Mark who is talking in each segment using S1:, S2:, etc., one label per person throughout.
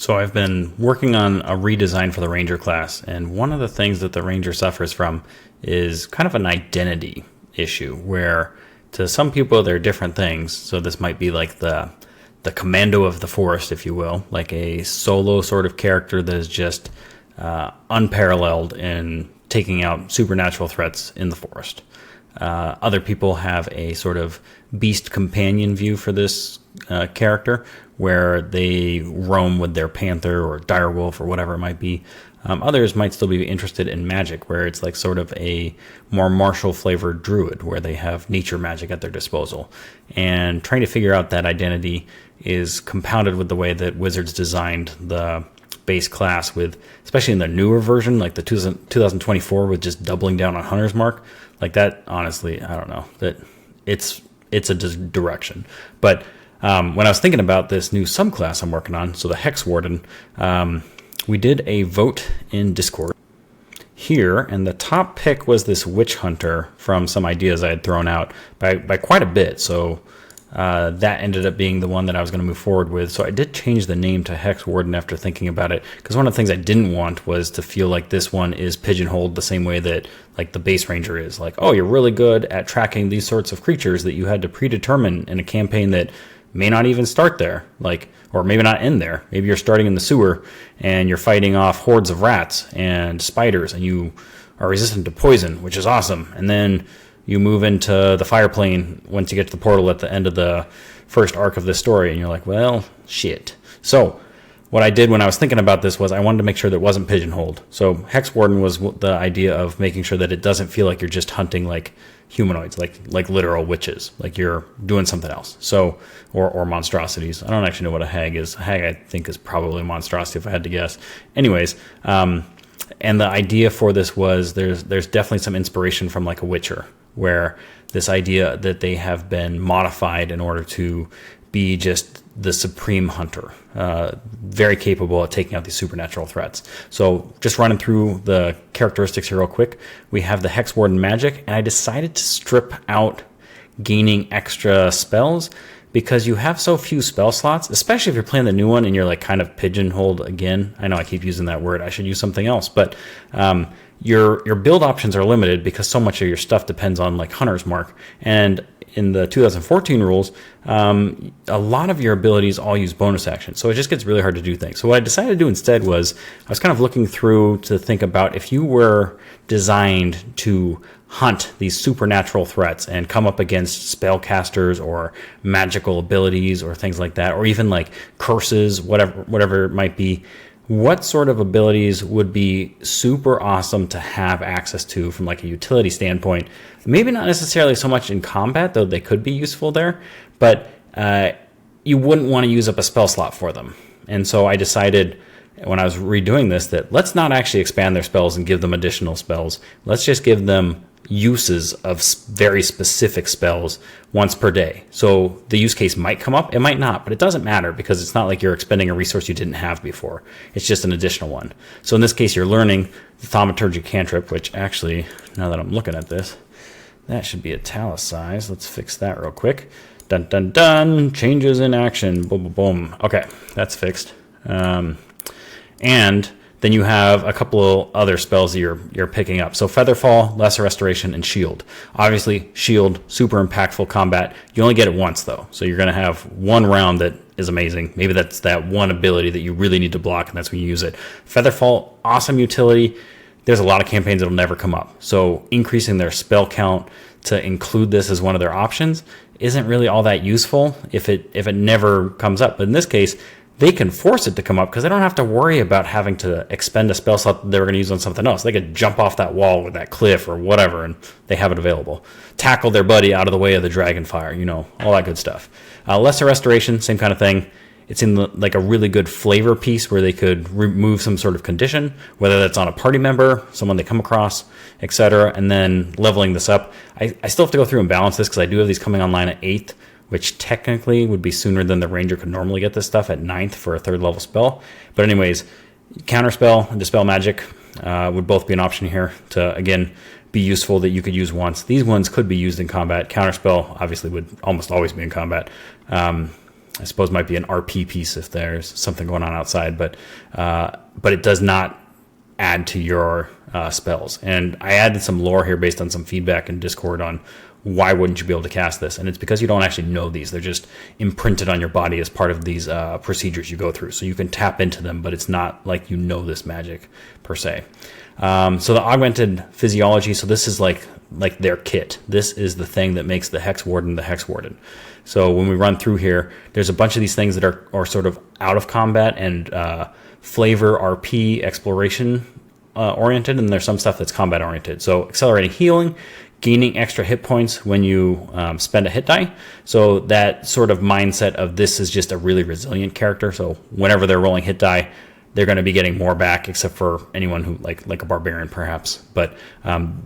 S1: So I've been working on a redesign for the Ranger class, and one of the things that the Ranger suffers from is kind of an identity issue, where to some people they're different things. So this might be like the commando of the forest, if you will, like a solo sort of character that is just unparalleled in taking out supernatural threats in the forest. Other people have a sort of beast companion view for this character, where they roam with their panther or direwolf or whatever it might be. Others might still be interested in magic, where it's like sort of a more martial flavored druid, where they have nature magic at their disposal. And trying to figure out that identity is compounded with the way that Wizards designed the base class, with, especially in the newer version, like the 2024, with just doubling down on Hunter's Mark. Like that, honestly, I don't know, that it's a direction. But when I was thinking about this new subclass I'm working on, so the Hexwarden, we did a vote in Discord here, and the top pick was this witch hunter from some ideas I had thrown out by quite a bit. So that ended up being the one that I was going to move forward with. So I did change the name to Hexwarden after thinking about it, because one of the things I didn't want was to feel like this one is pigeonholed the same way that like the base ranger is. Like, oh, you're really good at tracking these sorts of creatures that you had to predetermine in a campaign that may not even start there, like, or maybe not end there. Maybe you're starting in the sewer and you're fighting off hordes of rats and spiders, and you are resistant to poison, which is awesome. And then you move into the fire plane once you get to the portal at the end of the first arc of this story, and you're like, well, shit. So what I did when I was thinking about this was I wanted to make sure that it wasn't pigeonholed. So Hexwarden was the idea of making sure that it doesn't feel like you're just hunting like humanoids, like literal witches, like you're doing something else. So, or monstrosities. I don't actually know what a hag is. A hag, I think, is probably a monstrosity if I had to guess. Anyways, and the idea for this was there's definitely some inspiration from like a Witcher, where this idea that they have been modified in order to be just the supreme hunter, very capable of taking out these supernatural threats. So just running through the characteristics here real quick, we have the Hexwarden magic, and I decided to strip out gaining extra spells because you have so few spell slots, especially if you're playing the new one and you're like kind of pigeonholed again. I know I keep using that word. I should use something else, but your build options are limited because so much of your stuff depends on like Hunter's Mark. And in the 2014 rules, a lot of your abilities all use bonus actions, so it just gets really hard to do things. So what I decided to do instead was I was kind of looking through to think about if you were designed to hunt these supernatural threats and come up against spellcasters or magical abilities or things like that, or even like curses, whatever it might be, what sort of abilities would be super awesome to have access to from like a utility standpoint? Maybe not necessarily so much in combat, though they could be useful there, but you wouldn't want to use up a spell slot for them. And so I decided when I was redoing this that let's not actually expand their spells and give them additional spells. Let's just give them uses of very specific spells once per day. So the use case might come up, it might not, but it doesn't matter because it's not like you're expending a resource you didn't have before. It's just an additional one. So in this case, you're learning the thaumaturgy cantrip, which actually, now that I'm looking at this, that should be italicized. Let's fix that real quick. Dun, dun, dun. Changes in action. Boom, boom, boom. Okay, that's fixed. And then you have a couple of other spells that you're picking up. So Featherfall, Lesser Restoration, and Shield. Obviously, Shield, super impactful combat. You only get it once, though. So you're going to have one round that is amazing. Maybe that's that one ability that you really need to block, and that's when you use it. Featherfall, awesome utility. There's a lot of campaigns that'll never come up. So increasing their spell count to include this as one of their options isn't really all that useful if it never comes up. But in this case, they can force it to come up because they don't have to worry about having to expend a spell slot that they were going to use on something else. They could jump off that wall with that cliff or whatever, and they have it available. Tackle their buddy out of the way of the dragon fire, all that good stuff. Lesser Restoration, same kind of thing. It's in like a really good flavor piece where they could remove some sort of condition, whether that's on a party member, someone they come across, etc. And then leveling this up. I still have to go through and balance this because I do have these coming online at 8th, which technically would be sooner than the ranger could normally get this stuff at 9th for a 3rd level spell. But anyways, counterspell and dispel magic would both be an option here to, again, be useful that you could use once. These ones could be used in combat. Counterspell obviously would almost always be in combat. I suppose might be an RP piece if there's something going on outside, but it does not add to your spells. And I added some lore here based on some feedback in Discord on why wouldn't you be able to cast this? And it's because you don't actually know these. They're just imprinted on your body as part of these procedures you go through. So you can tap into them, but it's not like you know this magic per se. So the augmented physiology, so this is like their kit. This is the thing that makes the Hexwarden the Hexwarden. So when we run through here, there's a bunch of these things that are sort of out of combat and flavor RP exploration oriented, and there's some stuff that's combat oriented. So accelerating healing, gaining extra hit points when you spend a hit die. So that sort of mindset of this is just a really resilient character. So whenever they're rolling hit die, they're going to be getting more back, except for anyone who like a barbarian perhaps. But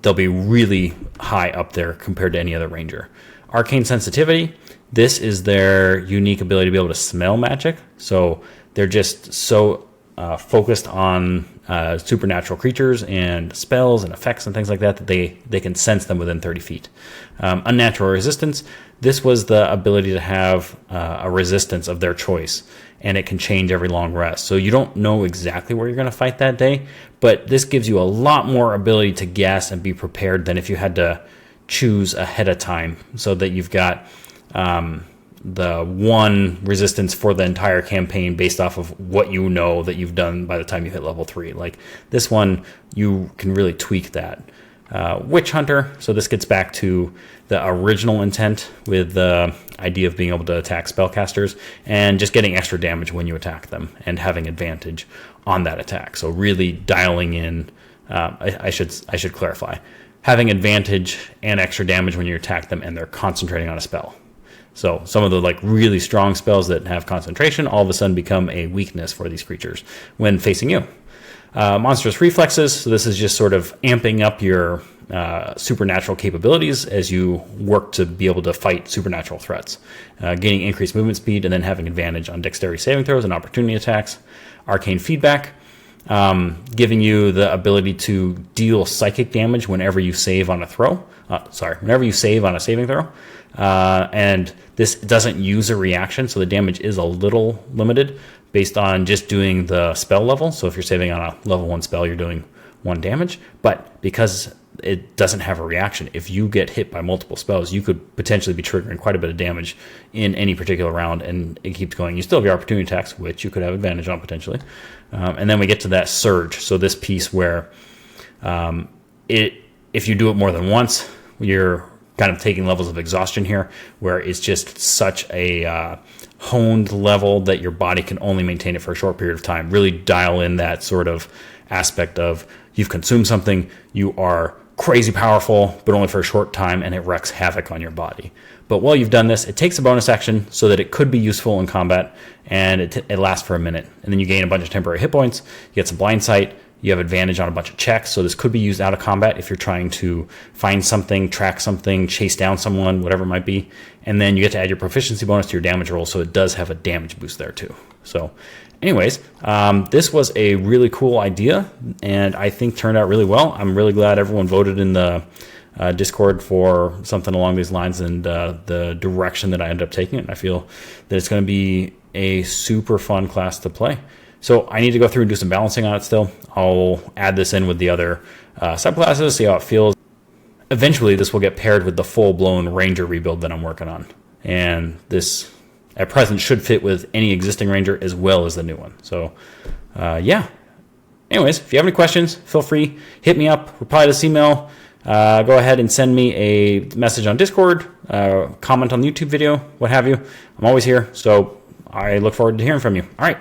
S1: they'll be really high up there compared to any other ranger. Arcane sensitivity. This is their unique ability to be able to smell magic. So they're just so focused on supernatural creatures and spells and effects and things like that they can sense them within 30 feet. Unnatural resistance. This was the ability to have a resistance of their choice, and it can change every long rest. So you don't know exactly where you're going to fight that day, but this gives you a lot more ability to guess and be prepared than if you had to choose ahead of time, so that you've got the one resistance for the entire campaign based off of what you know that you've done by the time you hit level 3. Like this one, you can really tweak that. Witch Hunter, so this gets back to the original intent with the idea of being able to attack spellcasters and just getting extra damage when you attack them and having advantage on that attack. So really dialing in, I should clarify, having advantage and extra damage when you attack them and they're concentrating on a spell. So some of the like really strong spells that have concentration all of a sudden become a weakness for these creatures when facing you. Monstrous reflexes. So this is just sort of amping up your supernatural capabilities as you work to be able to fight supernatural threats. Gaining increased movement speed and then having advantage on dexterity saving throws and opportunity attacks. Arcane feedback. Giving you the ability to deal psychic damage whenever you save on a whenever you save on a saving throw. And this doesn't use a reaction, so the damage is a little limited based on just doing the spell level. So if you're saving on a level 1 spell, you're doing 1 damage. But because it doesn't have a reaction, if you get hit by multiple spells, you could potentially be triggering quite a bit of damage in any particular round, and it keeps going. You still have your opportunity attacks, which you could have advantage on potentially. And then we get to that surge. So this piece where if you do it more than once, you're kind of taking levels of exhaustion here, where it's just such a honed level that your body can only maintain it for a short period of time. Really dial in that sort of aspect of you've consumed something, you are crazy powerful, but only for a short time, and it wreaks havoc on your body. But while you've done this, it takes a bonus action so that it could be useful in combat, and it lasts for a minute. And then you gain a bunch of temporary hit points, you get some blind sight, you have advantage on a bunch of checks, so this could be used out of combat if you're trying to find something, track something, chase down someone, whatever it might be. And then you get to add your proficiency bonus to your damage roll, so it does have a damage boost there too. So anyways, this was a really cool idea, and I think turned out really well. I'm really glad everyone voted in the Discord for something along these lines and the direction that I ended up taking it. And I feel that it's going to be a super fun class to play. So I need to go through and do some balancing on it still. I'll add this in with the other subclasses, see how it feels. Eventually, this will get paired with the full-blown Ranger rebuild that I'm working on. And this, at present, should fit with any existing Ranger as well as the new one. So, yeah. Anyways, if you have any questions, feel free. Hit me up, reply to this email. Go ahead and send me a message on Discord, comment on the YouTube video, what have you. I'm always here, so I look forward to hearing from you. All right.